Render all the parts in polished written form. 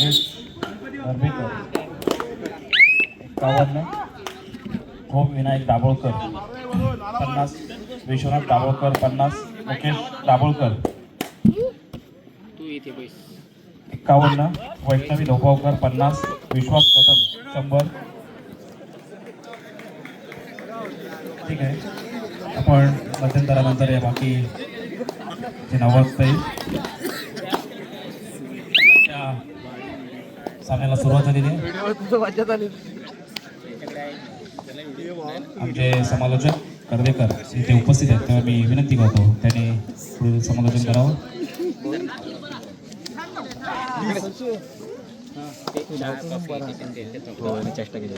मुकेश नरबेकर 51, ओम विनायक दाभोळकर 50, विश्वनाथ दाभोळकर 50, मुकेश दाभोळकर 51, वैष्णवी धोपावकर 50, विश्वास कदम 100. ठीक आहे, आपण मध्यंतरानंतर या बाकी जे 90 त्या सामन्याला सुरुवात झालेली आहे. आमचे समालोचक कर्वेकर इथे उपस्थित आहेत, तेव्हा मी विनंती करतो त्याने पुढील समालोचन करावं. चेष्टा केली.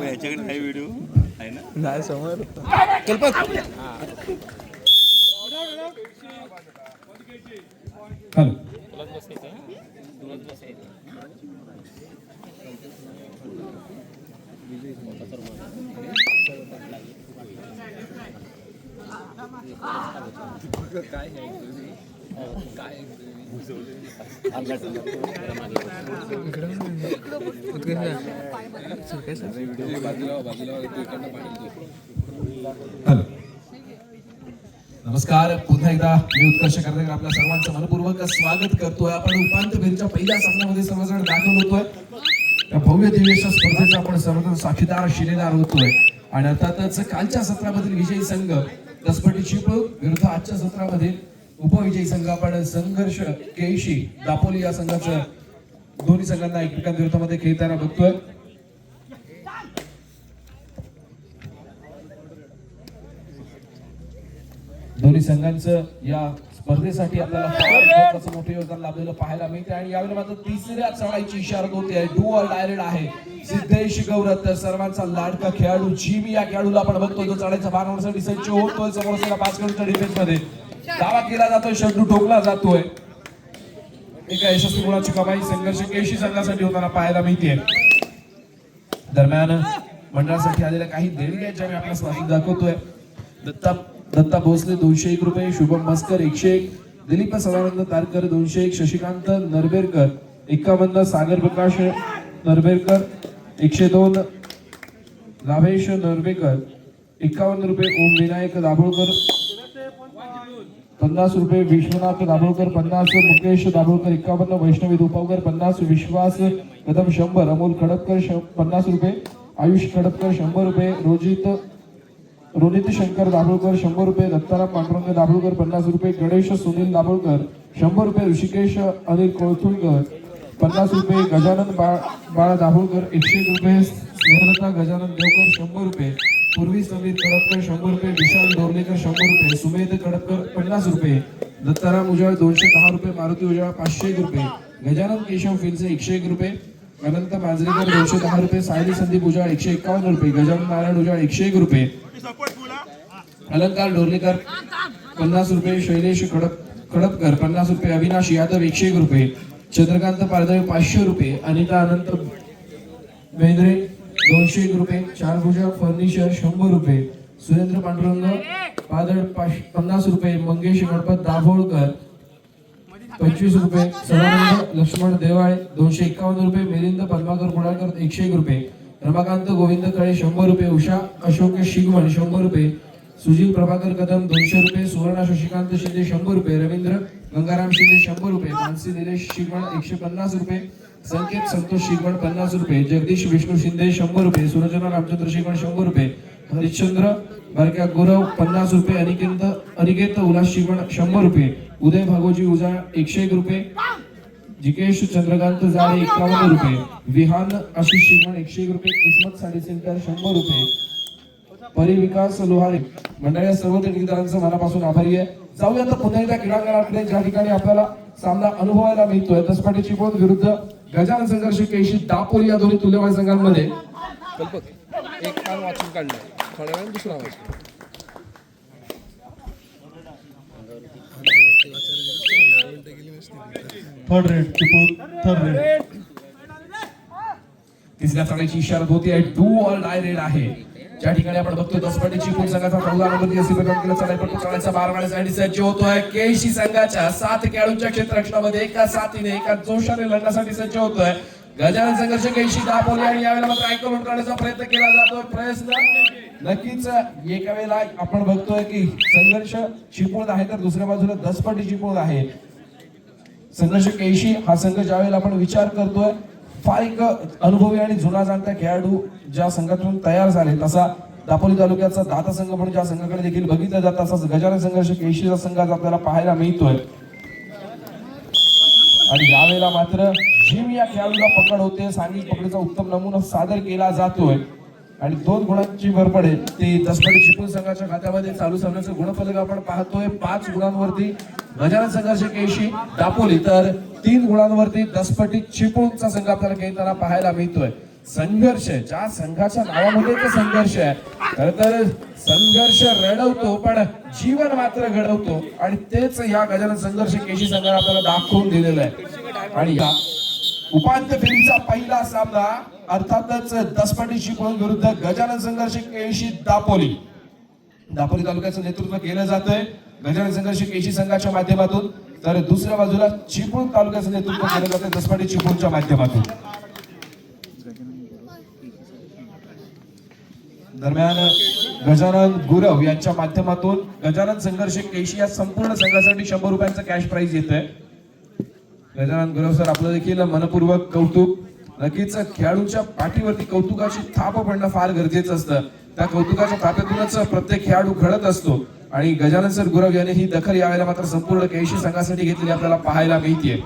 याच्याकडे काही व्हिडिओ आहे ना? नाही समोर हॅलो, हॅलो, नमस्कार. पुन्हा एकदा मी उत्कर्ष करते आपल्या सर्वांचं मनपूर्वक स्वागत करतोय. आपण उपांत्य फेरीच्या पहिल्या सामन्यामध्ये सर्वजण दाखल होतोय. त्या भव्य दिव्य स्पर्धेचा आपण सर्वजण साक्षीदार शिलेदार होतोय. आणि अर्थातच कालच्या सत्रामधील विजयी संघ दसपटी चिपळूण विरुद्ध आजच्या सत्रामध्ये उपविजयी संघ आपण संघर्ष केशी दापोली या संघाचं दोन्ही संघांना एकमेकांविरोधामध्ये खेळताना बघतोय. दोन्ही संघांचं या स्पर्धेसाठी आपल्याला फार मोठं योगदान लाभलेलं पाहायला मिळते. आणि यावेळी मात्र तिसऱ्या चढाईची इशारा होते. डुअल डायरेक्ट आहे सिद्धेश गौरत, सर्वांचा लाडका खेळाडू जिमी. या खेळाडूला आपण बघतोय जो चढाईचा भार होण्यासाठी सज्ज होतोय. समोर असलेल्या 5 खेळाडूंच्या डिफेन्स मध्ये दावा केला जातोय, शेड्यू ठोकला जातोय. एका यशस्वी गुणाची कमाई संघर्ष केशी संघासाठी होताना पाहायला मिळते. दरम्यान मंडळासाठी आलेल्या काही देणग्यांच्या मी आपल्या स्वागत दाखवतोय. दत्ता भोसले 201 रुपये, शुभम मस्कर 101, दिलीप सदानंद तारकर 201, शशिकांत नरबेरकर 51, सागर प्रकाश नरबेरकर 102, लाभेश नरबेकर 51 रुपये, ओम विनायक दाभोळकर 50 रुपये, विश्वनाथ दाभोळकर 50, मुकेश दाभोळकर 51, वैष्णवी धोपावकर 50, विश्वास कदम 100, अमोल खडपकर 50 रुपये, आयुष खडपकर 100 रुपये, रोनित शंकर दाभोळकर 100 रुपये, दत्ताराम पांडुरंग दाभोळकर 50 रुपये, गणेश सुनील दाभोळकर 100 रुपये, ऋषिकेश अनिल कोळथुलकर 50 रुपये, गजानन बाळा दाभोळकर 101 रुपये, स्नेहलता गजानन देवकर 100 रुपये, पूर्वी समीर कडपकर 100 रुपये, विशाल डोरलेकर 100 रुपये, सुमेध कडपकर 50 रुपये, दत्ताराम उजाळ 210 रुपये, मारुती उजाळ 501 रुपये, गजानन केशव फिलसे 101 रुपये, अनंत मांजरेकर 210 रुपये, सायली संदीप उजाळ 151 रुपये, गजानन नारायण उजाळ 101 रुपये, अलंकार डोरलेकर 50 रुपये, शैलेश खडपकर 50 रुपये, अविनाश यादव 101 रुपये, चंद्रकांत पारदळे 500 रुपये, अनिता अनंत मेंद्रे 201 रुपये, चारभुजा फर्निचर 100 रुपये, सुरेंद्र पांडुरंग पादळ 50 रुपये, मंगेश गणपत दाभोळकर 25 रुपये, सदानंद लक्ष्मण देवाळे 251 रुपये, मिलिंद पद्माकर गुडाळकर 101 रुपये, रमाकांत गोविंद खळे 100 रुपये, उषा अशोक शिगवण 100 रुपये, सुजील प्रभाकर कदम 200 रुपये, सुवर्णा शशिकांत शिंदे 100 रुपये, रवींद्र गंगाराम शिंदे 100 रुपये, मानसी निलेश शिगवण 150 रुपये, संकेत संतोष शिगवण 50 रुपये, जगदीश विष्णू शिंदे 100 रुपये, सुरजना रामचंद्र शिगवण 100 रुपये, हरिश्चंद्र बारक्या गुरव 50 रुपये, अनिकेत उल्हास शिगवण 100 रुपये, उदय भागोजी उजाळ 101 रुपये, जिकेश चंद्रकांत जाळे 51 रुपये, विहान आशिष शिगवण 101 रुपये, किस्मत साडी सेंटर 100 रुपये, परिविकास लोहारे. मंडळी सर्व ठेकेदारांचं मनापासून आभारी आहे. जाऊया तर पुन्हा एकदा क्रीडांगणाकडे, ज्या ठिकाणी आपल्याला सामना अनुभवायला मिळतोय. दसपाटी चिपळूण विरुद्ध गजानन संघर्ष केशी दापोली या दोन्ही तुल्यबळ संघांमध्ये एक कान वाचून काढलं, थोड्या वेळाने दुसरा वाचून. Third red Chiplun, third red तिसऱ्या चढाईची इशारा होती आहे. डू ऑर डाय रेड आहे. ज्या ठिकाणी आपण बघतोय दसपटी चिपळूण संघाचा 14 नंबर एसी प्रदान केला. चढाईपटू चढायचा 12 मारण्यासाठी सज्ज होतोय. केशी संघाच्या 7 खेळाडूंच्या क्षेत्ररक्षणामध्ये एका साथीने एका जोशाने लढण्यासाठी सज्ज होतोय. गजानन संघर्ष केशी दापोली आणि यावेळेला मात्र आयकॉन करण्याचा प्रयत्न केला जातोय. प्रयत्न नक्कीच एका वेळेला आपण बघतोय की संघर्ष चिपळूण आहे तर दुसऱ्या बाजूला दसपटी चिपळूण आहे. संघर्ष केशी हा संघ ज्यावेळेला आपण विचार करतोय फार एक अनुभवी आणि जुना जाणता खेळाडू ज्या संघातून तयार झाले तसा दापोली तालुक्याचा दाता संघ म्हणून ज्या संघाकडे देखील बघितलं जातं तसाच गजानन संघर्ष केशीचा संघ आपल्याला पाहायला मिळतोय. आणि यावेळेला मात्र जिम या खेळाडूला पकड होते. सांघिक पकडीचा उत्तम नमुना सादर केला जातोय आणि 2 गुणांची भर पडेल ती दसपटी चिपळूण संघाच्या खात्यामध्ये. चालू सामन्याचं गुणफलक आपण पाहतोय 5 गुणांवरती गजानन संघर्ष केशी दापोली तर 3 गुणांवरती दसपटी चिपळूणचा संघ आपल्याला खेळताना पाहायला मिळतोय. संघर्ष ज्या संघाच्या नावामध्ये ते संघर्ष आहे. खर तर संघर्ष रडवतो पण जीवन मात्र घडवतो आणि तेच या गजानन संघर्ष केशी संघाने आपल्याला दाखवून दिलेलं आहे. आणि या उपांत्य फेरीचा पहिला सामना अर्थातच दसपटी चिपळूण विरुद्ध गजानन संघर्ष केशी दापोली. दापोली तालुक्याचं नेतृत्व केलं जातंय गजानन संघर्ष केशी संघाच्या माध्यमातून तर दुसऱ्या बाजूला चिपळूण तालुक्याचं नेतृत्व केलं जातंय दसपटी चिपळूणच्या माध्यमातून. दरम्यान गजानन गुरव यांच्या माध्यमातून गजानन संघर्ष केशी या संपूर्ण संघासाठी 100 रुपयांचं कॅश प्राइज येत आहे. गजानन गुरव सर आपलं देखील मनपूर्वक कौतुक. नक्कीच खेळाडूंच्या पाठीवरती कौतुकाची थाप पडणं फार गरजेचं असतं. त्या कौतुकाच्या थापेतूनच प्रत्येक खेळाडू घडत असतो आणि गजानन सर गुरव यांनी ही दखल यावेळेला मात्र संपूर्ण केशी संघासाठी घेतलेली आपल्याला पाहायला मिळते.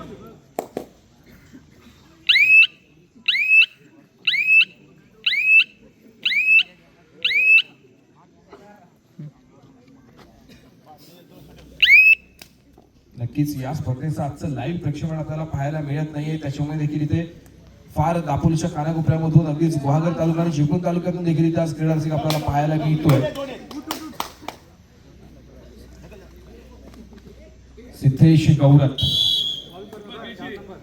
नक्कीच या स्पर्धेचं आजचं लाईव्ह प्रक्षेपण आपल्याला पाहायला मिळत नाहीये. त्याच्यामुळे देखील इथे फार दापोलीच्या कानाकोपऱ्यामधून अगदीच गुहागर तालुका आणि चिपळूण तालुक्यातून देखील इथे आज क्रीडा रसिक आपल्याला पाहायला मिळतोय. सिद्धेश गौरत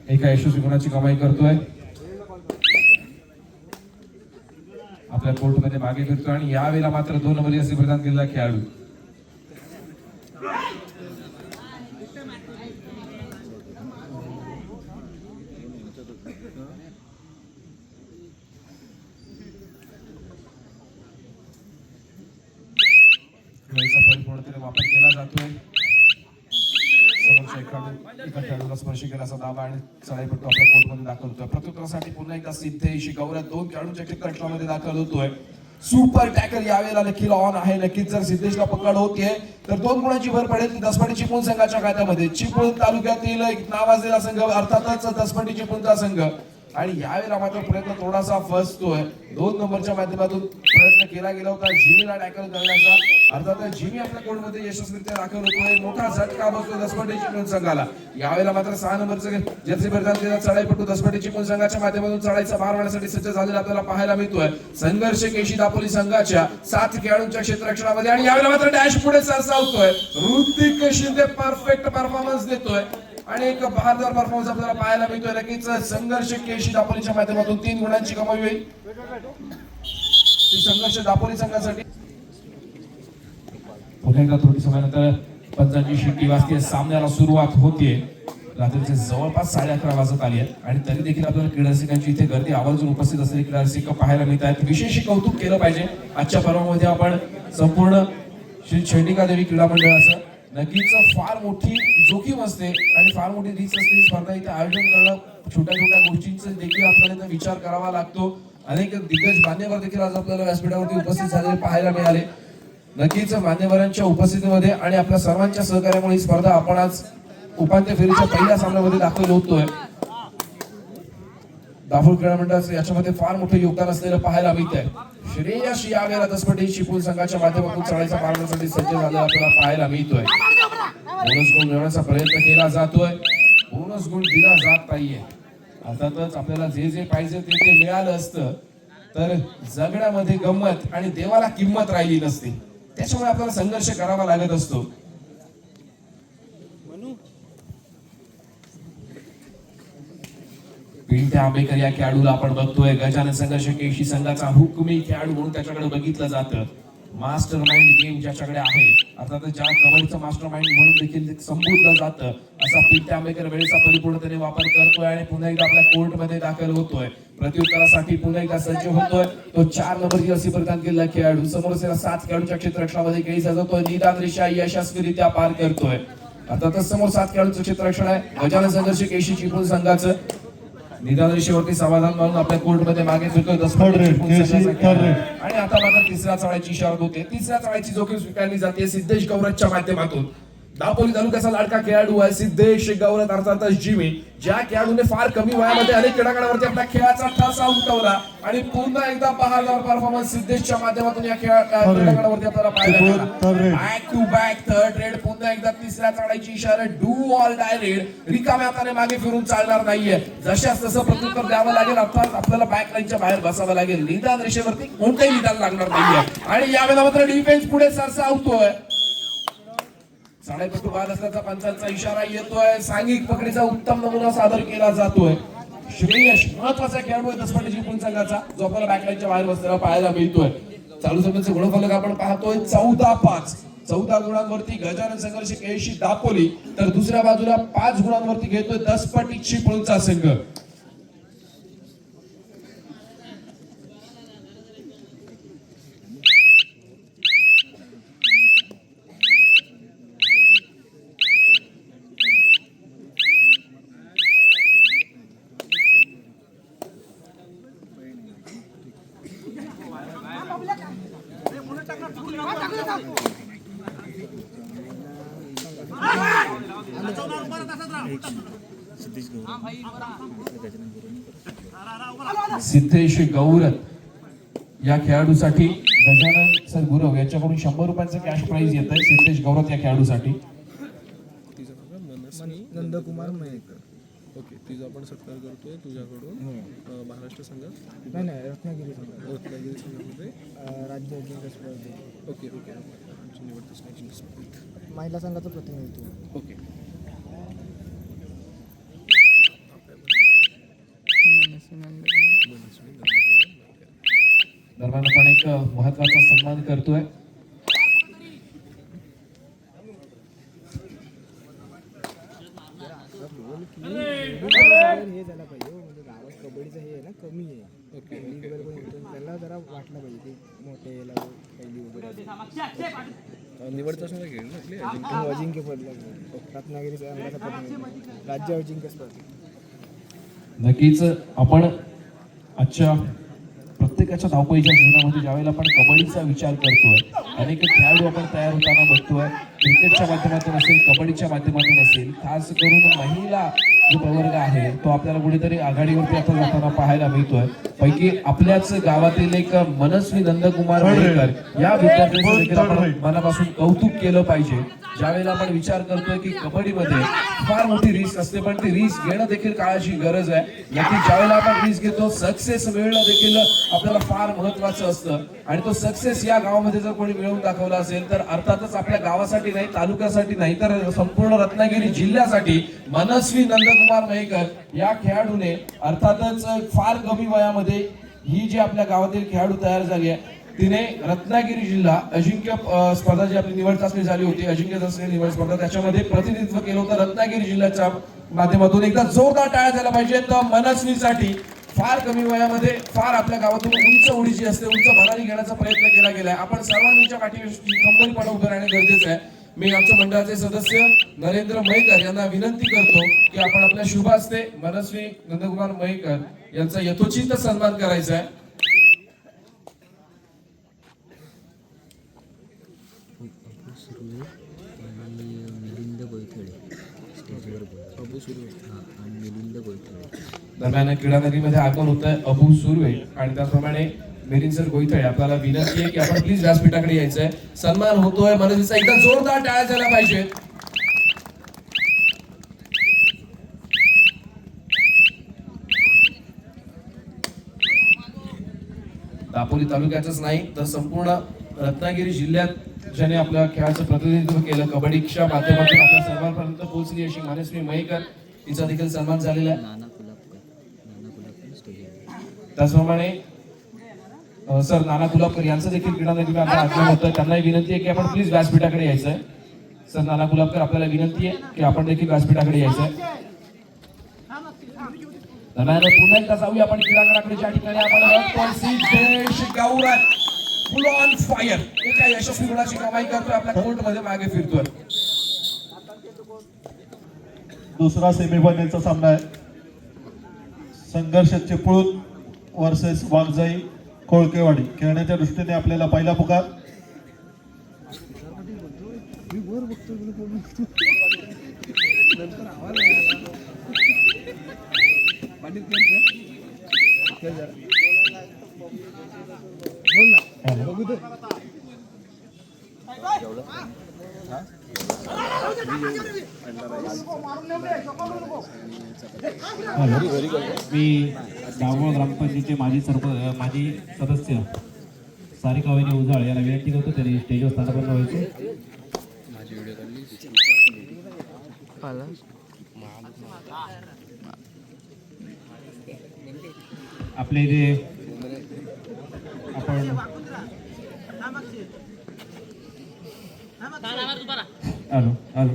एका यशस्वी गुणाची कमाई करतोय. आपल्या कोर्टमध्ये मागे फिरतोय आणि यावेळेला मात्र 2 नंबर एसी प्रदान केलेला खेळाडू परिपूर्णतेने वापर केला जातोय. समोरच्या एका खेळाडूला स्पर्श केल्याचा दावा आणि चढाईपट्टू आपल्या कोर्टमध्ये दाखल होतोय. प्रत्युत्तरासाठी पुन्हा एकदा सिद्धेश गौरव 2 खेळाडूंच्या क्षेत्ररक्षणामध्ये दाखल होतोय. सुपर टॅकल यावेळेला देखील ऑन आहे. नक्कीच जर सिद्धेशला पकड होतीये तर 2 गुणांची भर पडेल दसपटी चिपळूण संघाच्या खात्यामध्ये. चिपळूण तालुक्यातील एक नावाजलेला संघ अर्थातच दसपटी चिपळूणचा संघ आणि यावेळेला मात्र प्रयत्न थोडासा फसतोय. 2 नंबरच्या माध्यमातून प्रयत्न केला गेला होता जिमीला टॅकल करण्याचा. अर्थातच जिमी आपल्या कोर्टमध्ये यशस्वीरित्या दाखल होतोय. मोठा झटका बसतो दसपटी चिपळूण संघाला. यावेळेला मात्र 6 नंबरचं जर्सी परिधान केलेला चढाईपटू दसपटी चिपळूण संघाच्या माध्यमातून चढाईचा भार वाढण्यासाठी सज्ज झालेला आपल्याला पाहायला मिळतोय. संघर्ष केशी दापोली संघाच्या 7 खेळाडूंच्या क्षेत्ररक्षणामध्ये आणि यावेळेला मात्र डॅश पुढे सरसावतोय. ऋतिक शिंदे परफेक्ट परफॉर्मन्स देतोय आणि एक बहादर परफॉर्मन्स आपल्याला पाहायला मिळतोय. नक्कीच संघर्ष केशी दापोलीच्या माध्यमातून 3 गुणांची कमाई होईल संघर्ष दापोली संघासाठी. पुन्हा एकदा थोडी समयानंतर पंचांची शिट्टी वाजते. सामन्याला सुरुवात होतीये. रात्रीचे जवळपास 11:30 वाजत आली आहेत आणि तरी देखील आपल्याला क्रीडा रसिकांची इथे गर्दी आवर्जून उपस्थित असलेली क्रीडा रसिक पाहायला मिळत आहेत. विशेष कौतुक केलं पाहिजे आजच्या पर्वामध्ये आपण संपूर्ण श्री चंडिका देवी क्रीडा मंडळाचं. नक्कीच फार मोठी जोखीम असते आणि फार मोठी रिस्क असते स्पर्धा इथे आयोजन करणं. छोट्या छोट्या गोष्टींचा देखील आपल्याला विचार करावा लागतो. अनेक दिग्गज मान्यवर देखील आज आपल्याला व्यासपीठावरती उपस्थित झालेले पाहायला मिळाले. नक्कीच मान्यवरांच्या उपस्थितीमध्ये आणि आपल्या सर्वांच्या सहकार्यामुळे ही स्पर्धा आपण आज उपांत्य फेरीच्या पहिल्या सामन्यामध्ये दाखल होतोय. दापोली क्रीडा मंडळाचं याच्यामध्ये फार मोठं योगदान असलेलं पाहायला मिळत आहे. श्रेयश यावेळेला दसपटी चिपळूण संघाच्या माध्यमातून चढाईचा पारण्यासाठी सज्ज झालेला आपल्याला पाहायला मिळतोय. बोनस गुण मिळवण्याचा प्रयत्न केला जातोय. बोनस गुण दिला जात नाहीये. अर्थातच आपल्याला जे जे पाहिजे ते मिळालं असतं तर जगण्यामध्ये गंमत आणि देवाला किंमत राहिली नसते. त्याच्यामुळे आपल्याला संघर्ष करावा लागत असतो. पिंट्या आंबेकर या खेळाडूला आपण बघतोय. गजानन संघर्ष केशी संघाचा हुकमी खेळाडू म्हणून त्याच्याकडे बघितलं जातं. मास्टर माइंड गेम ज्याच्याकडे आहे, अर्थात ज्या कबड्डीचं मास्टर माइंड म्हणून देखील संबोधलं जातं, असा पिंट्या आंबेकर वेळेचा परिपूर्णतेने वापर करतोय आणि पुन्हा एकदा आपल्या कोर्टमध्ये दाखल होतोय. प्रत्युत्तरासाठी पुन्हा एकदा सज्ज होतोय. तो 4 नंबरची रस्सी परिधान केलेला खेळाडू समोर 7 खेळाडूच्या क्षेत्ररक्षणामध्ये खेळी सजवतोय. निदान रेषा यशस्वीरित्या पार करतोय. अर्थातच समोर 7 खेळाडूचं क्षेत्ररक्षण आहे. गजानन संघर्ष केशी चिपळूण संघाचं निदान रेषेवरती समाधान मानून आपल्या कोर्टमध्ये मागे फिरतोय. आणि आता मात्र तिसऱ्या चाळ्याची इशारा होते. तिसऱ्या चाळ्याची जोखीम स्वीकारली जाते सिद्धेश गौरतच्या माध्यमातून. दापोली तालुक्याचा लाडका खेळाडू आहे सिद्धेश गौरत, अर्थातच जिमी, ज्या खेळाडूने फार कमी वयामध्ये अनेक क्रीडांगणावरती आपल्या खेळाचा ठसा उमटवला आणि पुन्हा एकदा बहारदार परफॉर्मन्स सिद्धेशच्या माध्यमातून या क्रीडांगणावरती आपल्याला पाहायला मिळाला. Back to back third raid. पुन्हा एकदा तिसऱ्या चढाईची इशारा. Do or die raid. रिकाम्या हाताने मागे फिरून चालणार नाहीये. जशास तसं प्रत्युत्तर द्यावं लागेल. अर्थात आपल्याला बॅक लाईनच्या बाहेर बसावं लागेल. निदान रेषेवरती कोणतेही निदान लागणार नाहीये. आणि यावेळेला मात्र डिफेन्स पुढे सरसावतोय. साडेपटू बाद असल्याचा पंचांचा इशारा येतोय. सांघिक पकडीचा उत्तम नमुना सादर केला जातोय. श्रेयश महत्वाचा खेळाडू आहे दसपट चिपळूण संघाचा, जो आपल्याला बॅकलाईनच्या बाहेर बसलेला पाहायला मिळतोय. चालू सामन्याचे गुणफलक आपण पाहतोय 14-5. 14 गुणांवरती गजानन संघर्ष केशी दापोली, तर दुसऱ्या बाजूला 5 गुणांवरती घेतोय दसपट चिपळूणचा संघ. सिद्धेश गौरत या खेळाडूसाठी गजानन सर गुरव यांच्याकडून 100 रुपयांचं कॅश प्राइज येत आहे. सिद्धेश गौरत या खेळाडूसाठी. नंदकुमार मयेकर. ओके, तिचा आपण सत्कार करतोय तुझ्याकडून. महाराष्ट्र संघात नाही रत्नागिरी संघ. रत्नागिरी संघामध्ये राज्य अजिंक्य स्पर्धेत. ओके ओके आमची निवड अजिंक्य स्पर्धेत. महिला संघाचं प्रतिनिधित्व. ओके. दरम्यान आपण एक महत्वाचा सन्मान करतोय. हे झालं पाहिजे म्हणजे गावात कबड्डीचं हे आहे ना कमी आहे. ओके लीग वगैरे पण होतो, त्याला जरा वाटलं पाहिजे की मोठे याला पहिली वगैरे. निवडचा संघ खेळ ना आपली अजिंक्य पडला रत्नागिरी संघाचा प्रतिनिधी राज्य अजिंक्य स्पर्धेत. नक्कीच आपण आजच्या प्रत्येकाच्या धावपळीच्या जीवनामध्ये ज्यावेळेला आपण कबड्डीचा विचार करतोय, अनेक खेळाडू आपण तयार होताना बघतोय. क्रिकेटच्या माध्यमातून असेल, कबड्डीच्या माध्यमातून असेल, खास करून महिला जो प्रवर्ग आहे तो आपल्याला कुठेतरी आघाडीवरती आता जाताना पाहायला मिळतोय. पैकी आपल्याच गावातील एक मनस्वी नंदकुमार मयेकर या विद्यार्थ्यांचं देखील आपण मनापासून कौतुक केलं पाहिजे. ज्यावेळेला आपण विचार करतोय की कबड्डीमध्ये फार मोठी रिस्क असते, पण ती रिस्क घेणं देखील काळाची गरज आहे. नक्कीच ज्यावेळेला आपण रिस्क घेतो सक्सेस मिळणं देखील आपल्याला फार महत्वाचं असतं. आणि तो सक्सेस या गावामध्ये जर कोणी मिळवून दाखवला असेल तर अर्थातच आपल्या गावासाठी नाही, तालुक्यासाठी नाही, तर संपूर्ण रत्नागिरी जिल्ह्यासाठी मनस्वी नंदकुमार मयेकर या खेळाडूने अर्थातच फार कमी वयामध्ये ही जी आपल्या गावातील खेळाडू तयार झाली आहे, तिने रत्नागिरी जिल्हा अजिंक्य स्पर्धा जी आपली निवड चाचणी झाली होती, अजिंक्य चाचणी निवड स्पर्धा, त्याच्यामध्ये प्रतिनिधित्व केलं होतं रत्नागिरी जिल्ह्याच्या माध्यमातून. एकदा जोरदार टाळ्या झाल्या पाहिजेत मनस्वीसाठी. फार कमी वयामध्ये फार आपल्या गावातून उंच उडी जी असते, उंच भरारी घेण्याचा प्रयत्न केला गेलाय. आपण सर्वांच्या पाठीशी खंबीरपणे उभं राहणे गरजेचं आहे. मी आमच्या मंडळाचे सदस्य नरेंद्र मयेकर यांना विनंती करतो की आपण आपल्या शुभ हस्ते मनस्वी नंदकुमार मयेकर यांचा यथोचित सन्मान करायचा आहे. दरम्यान क्रीडा नगरीमध्ये आगमन होत आहे अबू सुर्वे आणि त्याचप्रमाणे मेरीन सर गोईतळे. आपल्याला विनंती आहे की आपण प्लीज व्यासपीठाकडे यायचंय. सन्मान होतोय मनस्वीचा. एकदा जोरदार टाळ्या झाल्या पाहिजे. दापोली तालुक्याचंच नाही तर संपूर्ण रत्नागिरी जिल्ह्यात ज्याने आपल्या खेळाचं प्रतिनिधित्व केलं, कबड्डीच्या माध्यमातून आपल्या सर्वांपर्यंत पोहोचली अशी मनस्वी मयेकर, तिचा देखील सन्मान झालेला आहे. त्याचप्रमाणे सर नाना गुलाबकर यांचं देखील क्रीडा नगरी आगमन होतं. त्यांनाही विनंती आहे की आपण प्लीज व्यासपीठाकडे यायचं आहे. सर नाना गुलाबकर आपल्याला विनंती आहे की आपण देखील व्यासपीठाकडे यायचं आहे. दरम्यान पुन्हा एकदा जाऊया आपण क्रीडांगणाकडे, ज्या ठिकाणी आपण सिद्धेश गावरान फुल ऑन फायर एका यशस्वी गुणाची कमाई करतोय, आपल्या कोर्टमध्ये मागे फिरतोय. दुसरा सेमीफायनलचा सामना आहे. संघर्ष चिपळूण वर्सेस वाघजाई कोळकेवाडी. खेळण्याच्या दृष्टीने आपल्याला पहिला पुकार. मी दाभोळ ग्रामपंचायतीचे माजी सदस्य सारिका वहिनी उजाळ यांना विनंती करतो त्यांनी स्टेजवर स्थानापन्न व्हायचे. आपल्या इथे आपण आलो आलो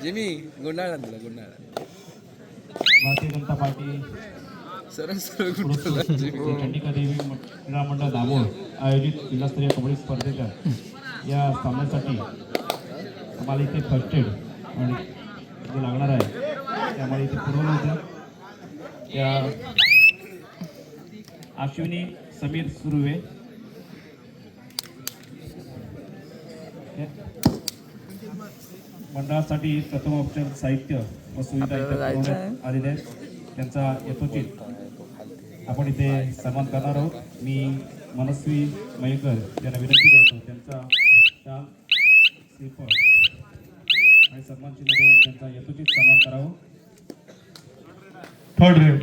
जिमी गुंडाळा दिला गुंडाळा भारतीय जनता पार्टी सरळ सरळ गुंडाळा चंडिका देवी क्रीडा मंडळ दाभोळ आयोजित जिल्हास्तरीय कबड्डी स्पर्धेच्या या सामन्यासाठी आम्हाला इथे फर्स्ट एड आणि जे लागणार आहे त्यामुळे इथे पुरवलं होतं. त्या अश्विनी समीर सुर्वे मंडळासाठी प्रथमोपचार साहित्य व सुविधा इथे पुरवण्यात आलेले आहेत. त्यांचा यथोचित आपण इथे सन्मान करणार आहोत. मी मनस्वी मयेकर यांना विनंती करतो त्यांचा शाल श्रीफळ आणि सन्मान चिन्ह देऊन त्यांचा यथोचित सन्मान करावं. Third red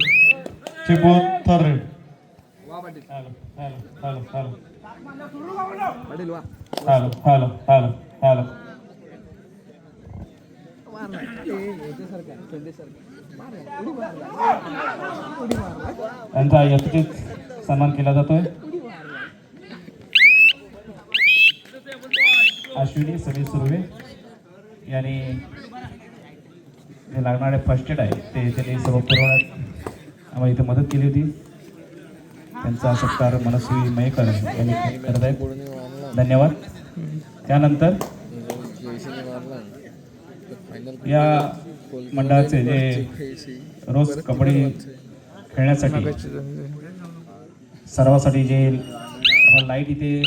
Chiplun third red. Hello hello hello hello Patil वा हॅलो हॅलो हॅलो हॅलो त्यांचा यथोचित सन्मान केला जातोय. अश्विनी समीर सुर्वे यांनी जे लागणारे फर्स्ट एड आहे ते त्यांनी सर्व पुरवण्यात आम्हाला इथे मदत केली होती. त्यांचा सत्कार मनस्वी मयेकर यांनी करत आहेत. धन्यवाद. त्यानंतर या मंडळाचे जे रोज कबड्डी खेळण्यासाठी सर्वांसाठी जे लाईट इथे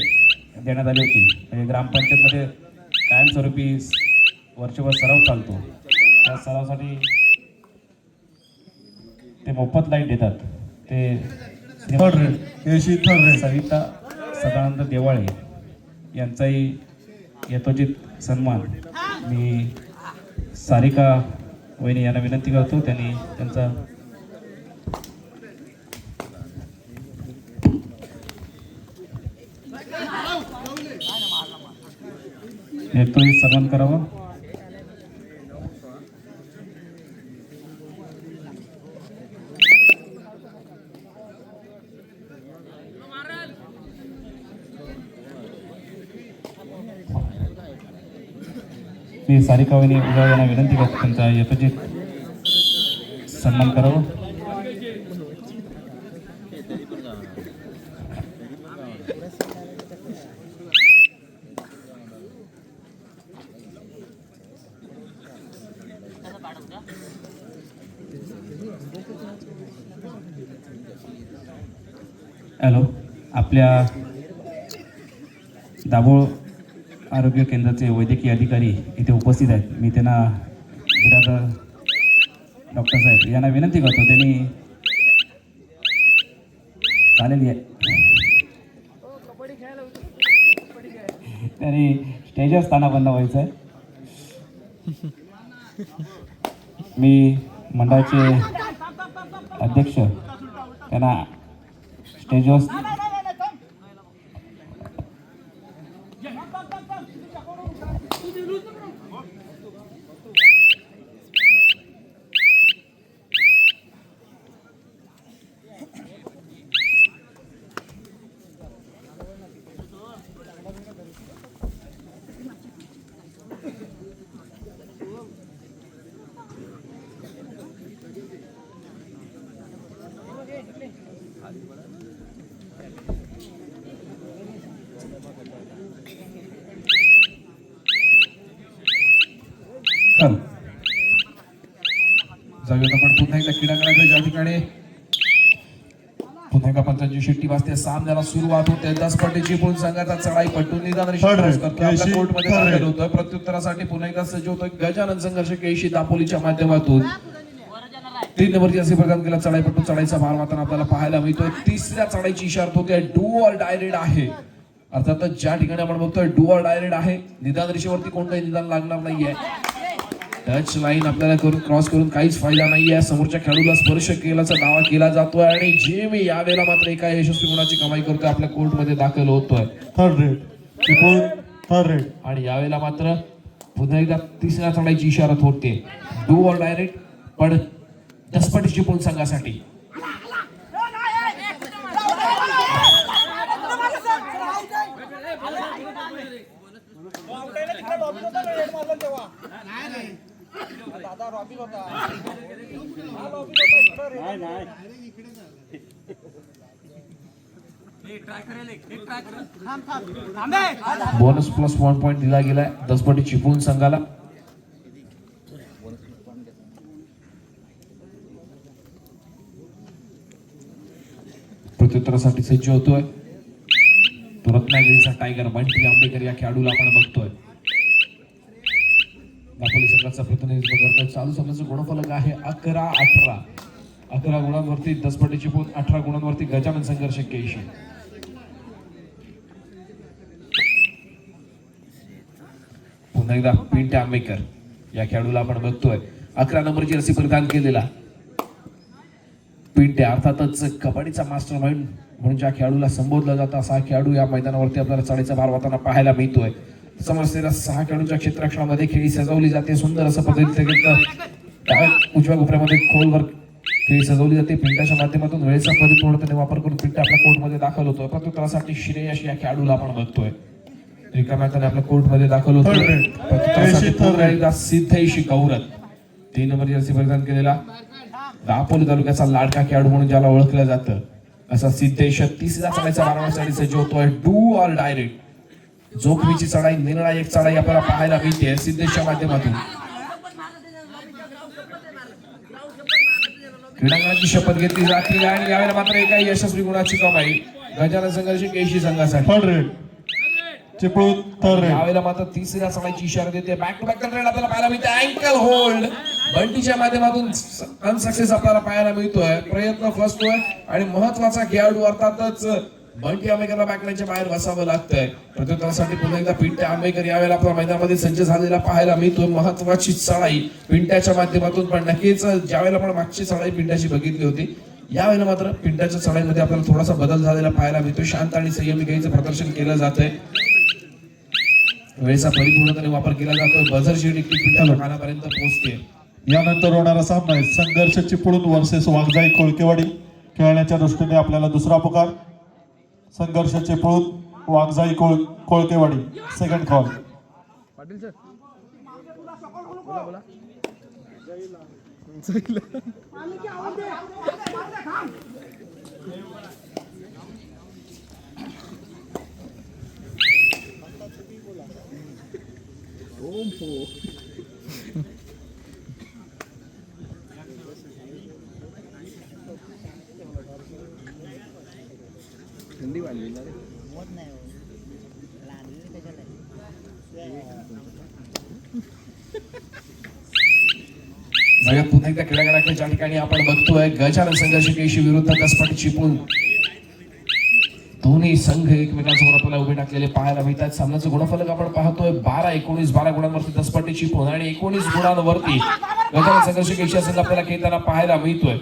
देण्यात आली होती, म्हणजे ग्रामपंचायतमध्ये कायमस्वरूपी वर्षभर सराव चालतो, त्या सरावासाठी ते मोफत लाईट देतात. ते थर्ड रेड केशी थर्ड रेड. सविता सदानंद देवाळे यांचाही यथोचित सन्मान मी सारिका वहिनी यांना विनंती करतो त्यांनी त्यांचा यथोचित सन्मान करावा. मी सारिका वहिनी उजाळ यांना विनंती करतो त्यांचा यथोचित सन्मान करावा. हॅलो, आपल्या दाभोळ आरोग्य केंद्राचे वैद्यकीय अधिकारी इथे उपस्थित आहेत. मी त्यांना बिरादर डॉक्टर साहेब यांना विनंती करतो त्यांनी चालेल त्यांनी स्टेजवर स्थानापन्न व्हायचं आहे. मी मंडळाचे अध्यक्ष त्यांना स्टेजवर जाऊयात आपण पुन्हा एकदा क्रीडांगणाकडे, ज्या ठिकाणी पुन्हा एकदा पंचांची शिट्टी वाजते. सामन्याला सुरुवात होते. 10 पट्टीची पूर्ण संघाचा चढाई पटून निदान आपल्या कोर्टमध्ये दाखल होतोय. प्रत्युत्तरासाठी पुन्हा एकदा सज्ज होतोय गजानन संघर्ष केशी दापोलीच्या माध्यमातून. 3 नंबरची असे प्रदान केला चढाईपट्टू. चढाईचा भार वाहताना आपल्याला पाहायला मिळतोय. तिसऱ्या चढाईची इशारा होते. डू ऑर डायरेक्ट आहे. अर्थात ज्या ठिकाणी आपण बघतोय डू ऑर डायरेक्ट आहे, निदान रेषेवरती कोणतंही निदान लागणार नाहीये. टच लाईन आपल्याला करून क्रॉस करून काहीच फायदा नाहीये. समोरच्या खेळाडूला स्पर्श केल्याचा दावा केला जातोय आणि जेमी यावेळेला मात्र एका यशस्वी गुणाची कमाई करतोय, आपल्या कोर्टमध्ये दाखल होतोय. Third red Chiplun third red. आणि यावेळेला मात्र पुन्हा एकदा तिसऱ्या चढाईची इशारत होते. डू ऑर डायरेक्ट, पण दसपटी चिपळूण संघासाठी. बोनस प्लस 1 पॉइंट दिला गेलाय दसपटी चिपळूण संघाला. प्रत्युत्तरासाठी सज्ज होतोय तो रत्नागिरीचा टायगर बंटी आंबेकर या खेळाडूला आपण बघतोय. दापोली संघाचा प्रतिनिधित्व करतोय. चालू सामन्याचा गुणफलक आहे 11-18. 11 गुणांवरती दसपटी चिपळूण, 18 गुणांवरती गजानन संघर्ष केशी. पुन्हा एकदा पिंटे आंबेकर या खेळाडूला आपण बघतोय. 11 नंबरची रसी परिधान केलेला पिंटे, अर्थातच कबड्डीचा मास्टर माइंड म्हणून ज्या खेळाडूला संबोधलं जातं असा खेळाडू या मैदानावरती आपल्याला चढाईचा भार वाहताना पाहायला मिळतोय. समोर असलेल्या 6 खेळाडूंच्या क्षेत्ररक्षणामध्ये खेळी सजवली जाते. सुंदर असं पद्धतीने उजव्या कोपऱ्यामध्ये खोलवर खेळी सजवली जाते. पिंटाच्या माध्यमातून वेळेचा परिपूर्णपणे वापर करून पिंटा आपल्या कोर्टमध्ये दाखल होतोय. प्रत्युत्तरासाठी श्रेयश या खेळाडूला आपण बघतोय. रिकाम्या हाताने आपल्या कोर्टमध्ये दाखल होतोय. प्रत्युत्तरासाठी पुन्हा एकदा सिद्धेश गौरत, 3 नंबर जर्सी परिधान केलेला दापोली तालुक्याचा लाडका खेळाडू म्हणून ज्याला ओळखलं जातं असा सिद्धेश तिसऱ्या चढाईचा बारावासाठी सज्ज होतोय. डू ऑर डायरेक्ट, जोखमीची चढाई, निर्णायक चढाई आपल्याला पाहायला मिळते सिद्धेशच्या माध्यमातून. क्रीडांगणाची शपथ घेतली जाते आणि यावेळेला मात्र एका यशस्वी गुणाची कमाई गजानन संघर्ष केशी संघासाठी. Third red Chiplun third red. यावेळेला मात्र तिसऱ्या चढाईची इशारा देते. बॅक टू बॅक रेड आपल्याला पाहायला मिळते. अँकल होल्ड बंटीच्या माध्यमातून अनसक्सेस आपल्याला पाहायला मिळतोय. प्रयत्न फसतोय आणि महत्वाचा खेळाडू अर्थातच बंटी आंबेकरला बॅकलाईनच्या बाहेर बसावं लागतंय. प्रत्युत्तरासाठी पुन्हा एकदा पिंटे आंबेकर यावेळेला आपल्या मैदानामध्ये सज्ज झालेला पाहायला मिळतोय. महत्वाची चढाई पिंट्याच्या माध्यमातून, पण नक्कीच ज्यावेळेला आपण मागची चढाई पिंट्याची बघितली होती, यावेळेला मात्र पिंट्याच्या चढाईमध्ये आपल्याला थोडासा बदल झालेला पाहायला मिळतोय. शांत आणि संयमी खेळीचं प्रदर्शन केलं जातंय. वेळेचा परिपूर्णपणे वापर केला जातोय. बझरची टिकटिक पिंट्याच्या कानापर्यंत पोहोचते. यानंतर होणारा सामना आहे संघर्ष चिपळूण वर्सेस वाघजाई कोळकेवाडी. खेळण्याच्या दृष्टीने आपल्याला दुसरा पुकार. Sangharsh Chiplun Waghjai Kolkewadi, second call. Patil sir बोला बोला. थंडी वाढली ना रे. सगळ्यात पुन्हा एकदा क्रीडांगणाकडे ज्या ठिकाणी आपण बघतोय गजानन संघर्ष केशी विरुद्ध दसपटी चिपळूण, दोन्ही संघ एकमेकांसमोर आपल्याला उभे टाकलेले पाहायला मिळतात. सामन्याचं गुणफलक आपण पाहतोय 12-19. 12 गुणांवरती दसपटी चिपळूण आणि 19 गुणांवरती गजानन संघर्ष केशी संघ आपल्याला खेळताना पाहायला मिळतोय.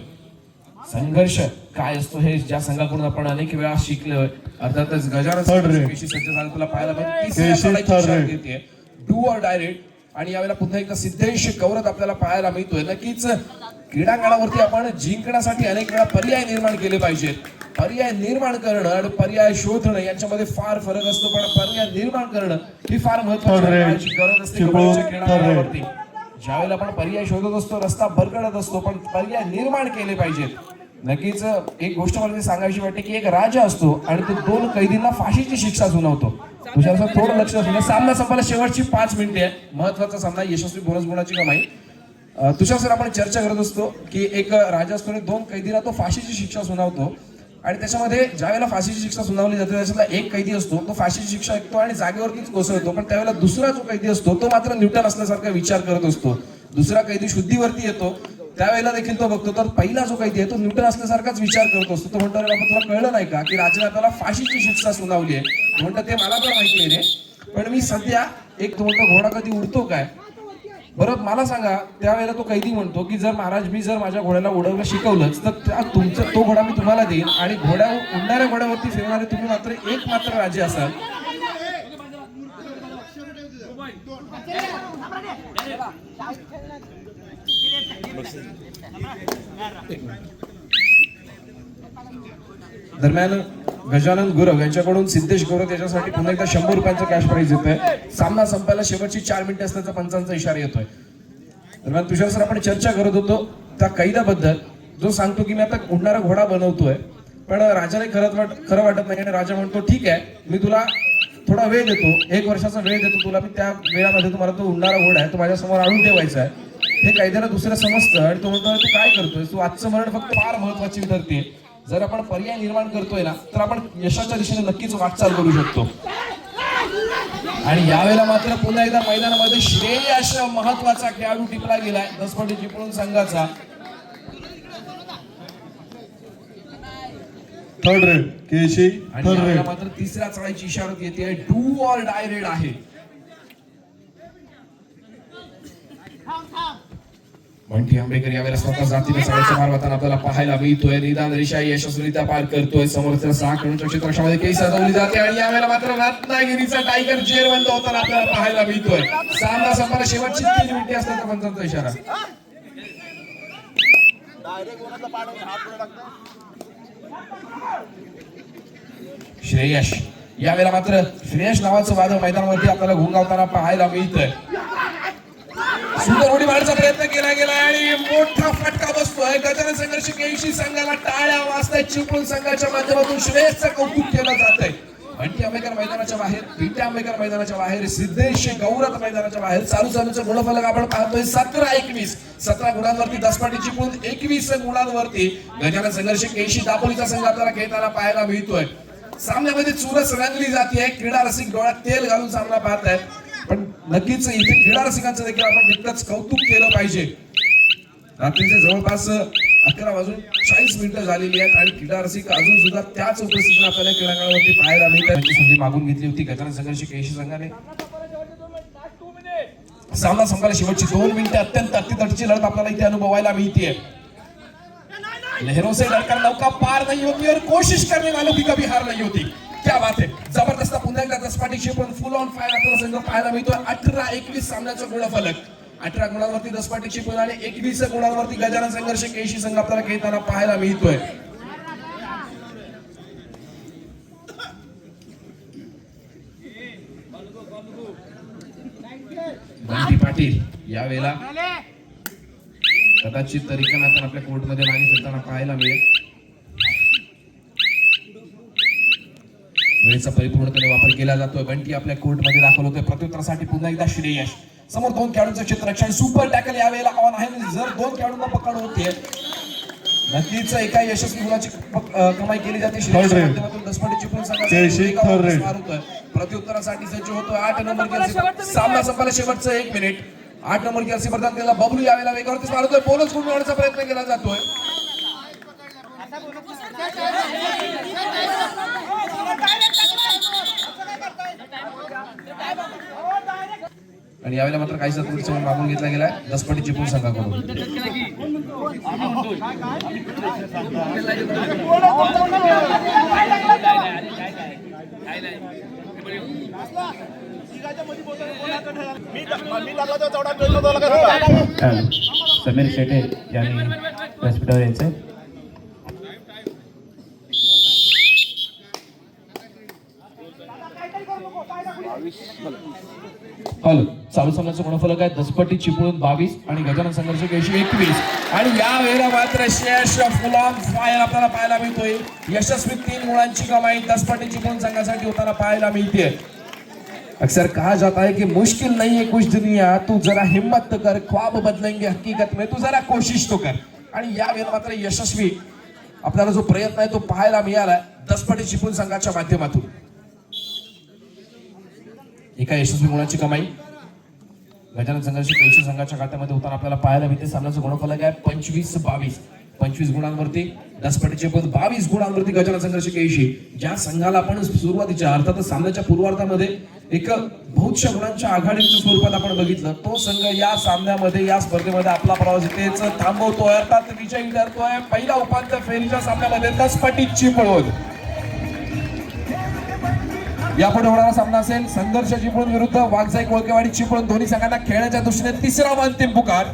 संघर्ष काय असतो हे ज्या संघाकडून आपण अनेक वेळा शिकलोय. अर्थातच गजानन संघर्ष केशी संघ आपल्याला पाहायला मिळते. Do or direct. आणि यावेळेला पुन्हा एकदा सिद्धेश गौरत आपल्याला पाहायला मिळतोय. नक्कीच क्रीडांगणावरती आपण जिंकण्यासाठी अनेक वेळा पर्याय निर्माण केले पाहिजेत. पर्याय निर्माण करणं आणि पर्याय शोधणं यांच्यामध्ये फार फरक असतो, पण पर्याय निर्माण करणं ही फार महत्वाची गरज असते क्रीडांगणावरती. ज्यावेळेला आपण पर्याय शोधत असतो, रस्ता भरकटत असतो, पण पर्याय निर्माण केले पाहिजेत. नक्कीच एक गोष्ट मला सांगायची वाटते की एक राजा असतो आणि तो 2 कैदींना फाशीची शिक्षा सुनावतो. तुझ्यावर थोडं लक्ष असू. सामना संपायला शेवटची 5 मिनिटे आहे. महत्वाचा सामना, यशस्वी बोनस गुणाची कमाई. तुषार सर, आपण चर्चा करत असतो की एक राजास्कोने 2 कैदीला तो फाशीची शिक्षा सुनावतो आणि त्याच्यामध्ये ज्यावेळेला फाशीची शिक्षा सुनावली जाते त्याच्यातला एक कैदी असतो तो फाशीची शिक्षा ऐकतो आणि जागेवरतीच कोसळतो, पण त्यावेळेला दुसरा जो कैदी असतो तो मात्र न्यूटन असल्यासारखा विचार करत असतो. दुसरा कैदी शुद्धीवरती येतो त्यावेळेला देखील तो बघतो तर पहिला जो कैदी आहे तो न्यूटन असल्यासारखाच विचार करत असतो. तो म्हणतो, अरे बाबा तुला कळलं नाही का की राजाने आपल्याला फाशीची शिक्षा सुनावली आहे? म्हणतो ते मला पण माहिती आहे रे, पण मी सध्या एक, तो म्हणतो घोडा कधी उडतो काय? बरं मला सांगा, त्यावेळेला तो कैदी म्हणतो की जर महाराज मी जर माझ्या घोड्याला उडवलं शिकवलंच तर तुमचं तो घोडा मी तुम्हाला देईन आणि उडणाऱ्या घोड्यावरती फिरणारे तुम्ही मात्र एक मात्र राजे असाल. दरम्यान गजानन गुरव यांच्याकडून सिद्धेश गौरव याच्यासाठी पुन्हा एकदा 100 रुपयांचं कॅश प्राइज येतोय. सामना संपायला शेवटची 4 मिनिटं असल्याचा पंचांचा इशारा येतोय. दरम्यान तुषार सर, आपण चर्चा करत होतो त्या कैद्याबद्दल जो सांगतो की मी आता उडणारा घोडा बनवतोय, पण राजाने खरं वाटत नाही आणि राजा म्हणतो ठीक आहे मी तुला थोडा वेळ देतो, 1 वर्षाचा वेळ देतो तुला, मी त्या वेळामध्ये तुम्हाला तो उडणारा घोडा आहे तो माझ्या समोर आणून ठेवायचा आहे. हे कैद्याला दुसरं समजतं आणि तो म्हणतो तू काय करतोय, तू आजचं मरण फक्त फार महत्वाची ठरते. जर आपण पर्याय निर्माण करतोय ना तर आपण यशाच्या दिशेने नक्कीच वाटचाल करू शकतो. आणि यावेळेला मात्र पुन्हा एकदा मैदानामध्ये श्रेयश महत्वाचा खेळाडू टिपला गेलाय दसपटी चिपळूण संघाचा. थर्ड रेड केशी, आणि थर्ड यावेळेला रेड. मात्र तिसऱ्या चढाईची इशारत येते, डू ऑर डाय रेड आहे. बंटी आंबेकर यावेळेला स्वतः जातीने सगळ्याचा मार वाहताना आपल्याला पाहायला मिळतोय. निदान रेषा यशस्वीरित्या पार करतोय. समोरच्या 6 किलोमीटर क्षेत्रक्षामध्ये केस सजवली जाते आणि यावेळेला मात्र रत्नागिरीचा टायगर जेरबंद होताना आपल्याला पाहायला मिळतोय. सामना संपायला शेवटची 3 मिनिटे असल्याचा पंचांचा इशारा. श्रेयश, यावेळेला मात्र श्रेयश नावाचं वादळ मैदानावरती आपल्याला घुंगावताना पाहायला मिळतंय. सुंदर उडी मारण्याचा प्रयत्न केला गेला आणि मोठा फटका बसतोय. गजानन संघर्ष केळशी संघाला टाळ्या वाजतायत. चिपळूण संघाच्या माध्यमातून श्रेयसचं कौतुक केलं जातंय. बंटी आंबेकर मैदानाच्या बाहेर, पिंट्या आंबेकर मैदानाच्या बाहेर, सिद्धेश गौरव मैदानाच्या बाहेर. चालूचं गुणफलक आपण पाहतोय 17-21. 17 गुणांवरती दसपाटी चिपळूण, 21 गुणांवरती गजानन संघर्ष केळशी दापोलीचा संघ आपल्याला खेळताना पाहायला मिळतोय. सामन्यामध्ये चुरस रंगली जाते. क्रीडा रसिक डोळ्यात तेल घालून सामना पाहतायत, पण नक्कीच इथे क्रीडा रसिकांचं देखील आपण तितकंच कौतुक केलं पाहिजे. रात्रीचे जवळपास 11:40 झालेली आहेत आणि क्रीडा रसिक अजून सुद्धा त्याच उपस्थितीने आपल्याला क्रीडांगणावरती पाहायला मिळतात. संधी मागून घेतली होती गजानन संघर्ष केळशी संघाने. सामना संपायला शेवटची 2 मिनिटे अत्यंत अतितटीची लढत आपल्याला इथे अनुभवायला मिळते. लहरों से डरकर नौका पार नहीं होती और कोशिश करने वालों की कभी हार नहीं होती. क्या बात है, जबरदस्त पुन्हा एकदा दसपाटी चिपळूण फुल ऑन फायर आपल्याला संघ पाहायला मिळतोय. 18-21 सामन्याचा गुणफलक. 18 गुणांवरती दसपाटी चिपळूण आणि 21 गुणांवरती गजानन संघर्ष केळशी संघ आपल्याला खेळताना पाहायला मिळतोय. बंटी पाटील यावेळेला कदाचित रिकाम्या आपल्या कोर्टमध्ये मागे फिरताना पाहायला मिळेल. वेळेचा परिपूर्णपणे वापर केला जातोय. बंटी आपल्या कोर्टमध्ये दाखल होतोय. प्रत्युत्तरासाठी पुन्हा एकदा श्रेयश. समोर 2 खेळाडूंचं क्षेत्ररक्षण. सुपर टॅकल यावेळेला ऑन आहे. जर 2 खेळाडूंना पकड होते नक्कीच एका यशस्वी गुणाची कमाई केली जाते. दसपटी चिपळूण संघाचा प्रत्युत्तरासाठी सज्ज होतो. 8 नंबर सामना संपायला शेवटचं 1 मिनिट. 8 नंबर जर्सी प्रदान केलेला बबलू यावेळेला वेगावरती मारतोय. बोनस गुण मिळवण्याचा प्रयत्न केला जातोय. आणि यावेळेला मात्र काहीसा त्रुटीचा मागून घेतला गेलाय दसपटी चिपळूण संघाकडून. समीर शेटे यांनी व्यासपीठावर यायचंय. हॅलो, चालू सामन्याचं गुणफलक आहे दसपटी चिपळूण 22 आणि गजानन संघर्ष केळशी 21. आणि या वेळेला मात्र श्रेयश फुल ऑन फायर आपल्याला पाहायला मिळतोय. यशस्वी 3 गुणांची कमाई दसपटी चिपळूण संघासाठी होताना पाहायला मिळते. अक्सर कहा जाता है कि मुश्किल नहीं है कुछ दुनिया, तू जरा हिम्मत तो कर, ख्वाब बदलेंगे हकीकत में, तू जरा कोशिश तो कर. आणि यावेळी मात्र यशस्वी आपल्याला जो प्रयत्न आहे तो पाहायला मिळालाय दसपटी चिपळूण संघाच्या माध्यमातून. एका यशस्वी गुणाची कमाई गजानन संघर्ष केळशी संघाच्या खात्यामध्ये होताना आपल्याला पाहायला मिळते. सामन्याचा गुणफलक आहे 25-22. 25 गुणांवरती दसपटीचे पद, 22 गुणांवरती गजानन संघर्ष केळशी. ज्या संघाला आपण सुरुवातीच्या अर्थातच सामन्याच्या पूर्वार्धामध्ये एक बहुतशा गुणांच्या आघाडीच्या स्वरूपात आपण बघितलं, तो संघ या सामन्यामध्ये या स्पर्धेमध्ये आपला प्रवास इथेच थांबवतोय, अर्थात विजयी ठरतोय. पहिल्या उपांत्य फेरीच्या सामन्यामध्ये दसपटी चिपळूण. यापुढे होणारा सामना असेल संघर्ष चिपळूण विरुद्ध वाघजाई कोळकेवाडी चिपळूण. दोन्ही संघांना खेळण्याच्या दृष्टीने तिसरा व अंतिम पुकार.